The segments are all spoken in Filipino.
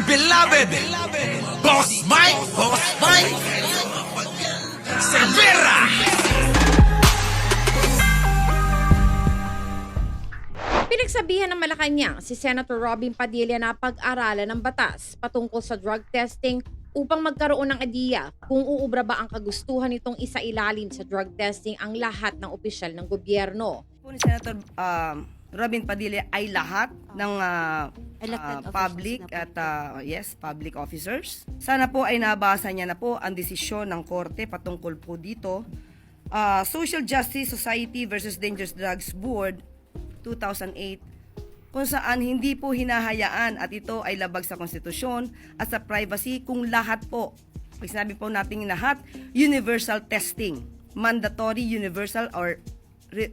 Our beloved Boss Mike Cervera. Pinagsabihan ng Malacanang si Senator Robin Padilla na pag-aralan ng batas patungkol sa drug testing upang magkaroon ng ideya kung uubra ba ang kagustuhan nitong isailalim sa drug testing ang lahat ng opisyal ng gobyerno. Po ni Senator Robin Padilla ay lahat ng Elected public officers at public officers. Sana po ay nabasa niya na po ang desisyon ng korte patungkol po dito. Social Justice Society versus Dangerous Drugs Board 2008, kung saan hindi po hinahayaan at ito ay labag sa konstitusyon at sa privacy kung lahat po, pag sinabi po natin lahat, universal testing, mandatory universal or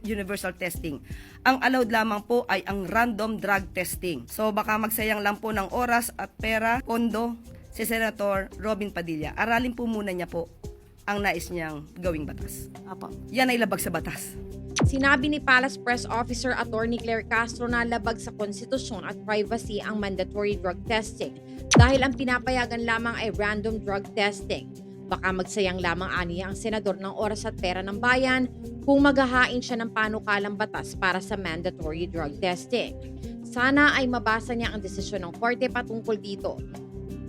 universal testing. Ang allowed lamang po ay ang random drug testing. So baka magsayang lang po ng oras at pera, pondo si Senator Robin Padilla. Aralin po muna niya po ang nais niyang gawing batas. Apo. Yan ay labag sa batas. Sinabi ni Palace Press Officer Attorney Claire Castro na labag sa konstitusyon at privacy ang mandatory drug testing dahil ang pinapayagan lamang ay random drug testing. Baka magsayang lamang aniya ang senador ng oras at pera ng bayan kung maghahain siya ng panukalang batas para sa mandatory drug testing. Sana ay mabasa niya ang desisyon ng korte patungkol dito.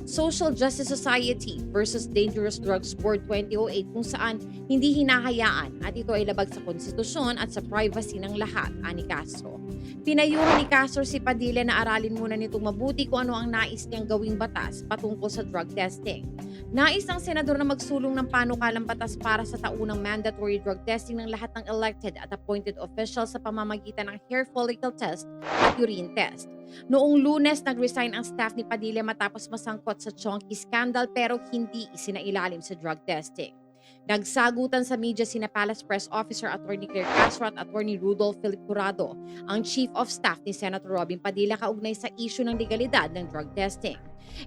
Social Justice Society versus Dangerous Drugs Board 2008 kung saan hindi hinahayaan at ito ay labag sa konstitusyon at sa privacy ng lahat, ani Castro. Pinayuhan ni Castro si Padilla na aralin muna nitong mabuti kung ano ang nais niyang gawing batas patungkol sa drug testing. Nais ng senador na magsulong ng panukalang batas para sa taunang mandatory drug testing ng lahat ng elected at appointed officials sa pamamagitan ng hair follicle test at urine test. Noong Lunes, nag-resign ang staff ni Padilla matapos masangkot sa Chonky scandal pero hindi isinailalim sa drug testing. Nagsagutan sa media sina Palace Press Officer Attorney Claire Castro at Attorney Rudolph Philip Curado, ang Chief of Staff ni Senator Robin Padilla kaugnay sa issue ng legalidad ng drug testing.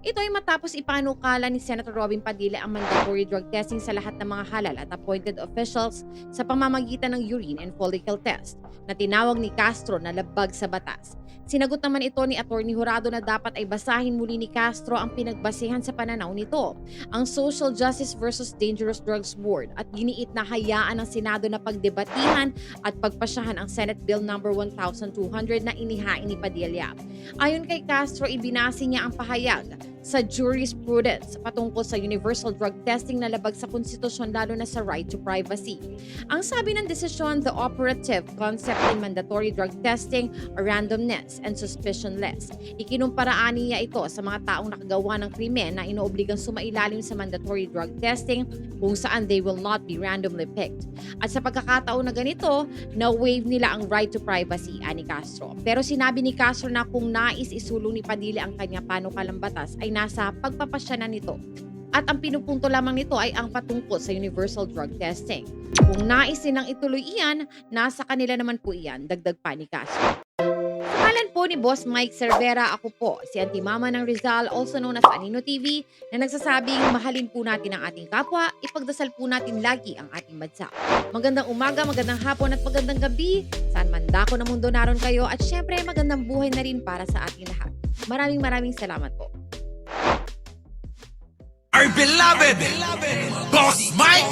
Ito ay matapos ipanukala ni Senator Robin Padilla ang mandatory drug testing sa lahat ng mga halal at appointed officials sa pamamagitan ng urine and follicle test na tinawag ni Castro na labag sa batas. Sinagot naman ito ni Attorney Jurado na dapat ay basahin muli ni Castro ang pinagbasehan sa pananaw nito, ang Social Justice versus Dangerous Drugs Board at giniit na hayaan ng Senado na pagdebatihan at pagpasyahan ang Senate Bill No. 1200 na inihain ni Padilla. Ayon kay Castro, ibinase niya ang pahayag sa jurisprudence patungkol sa universal drug testing na labag sa konstitusyon lalo na sa right to privacy. Ang sabi ng desisyon, the operative concept in mandatory drug testing are randomness and suspicionless. Ikinumparaan niya ito sa mga taong nakagawa ng krimen na inoobligang sumailalim sa mandatory drug testing kung saan they will not be randomly picked. At sa pagkakataon na ganito, na-waive nila ang right to privacy, ani Castro. Pero sinabi ni Castro na kung nais isulong ni Padilla ang kanya panukalang batas ay nasa pagpapasya na nito. At ang pinupunto lamang nito ay ang patungkol sa universal drug testing. Kung nais nilang ituloy iyan, nasa kanila naman po iyan, dagdag pa ni Castro. Pangalan po ni Boss Mike Cervera, ako po, si Auntie Mama ng Rizal, also known as Anino TV, na nagsasabing mahalin po natin ang ating kapwa, ipagdasal po natin lagi ang ating bansa. Magandang umaga, magandang hapon at magandang gabi, saan man dako ng mundo naroon kayo at syempre magandang buhay na rin para sa ating lahat. Maraming salamat po. Our beloved Boss Mike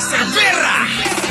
Cervera.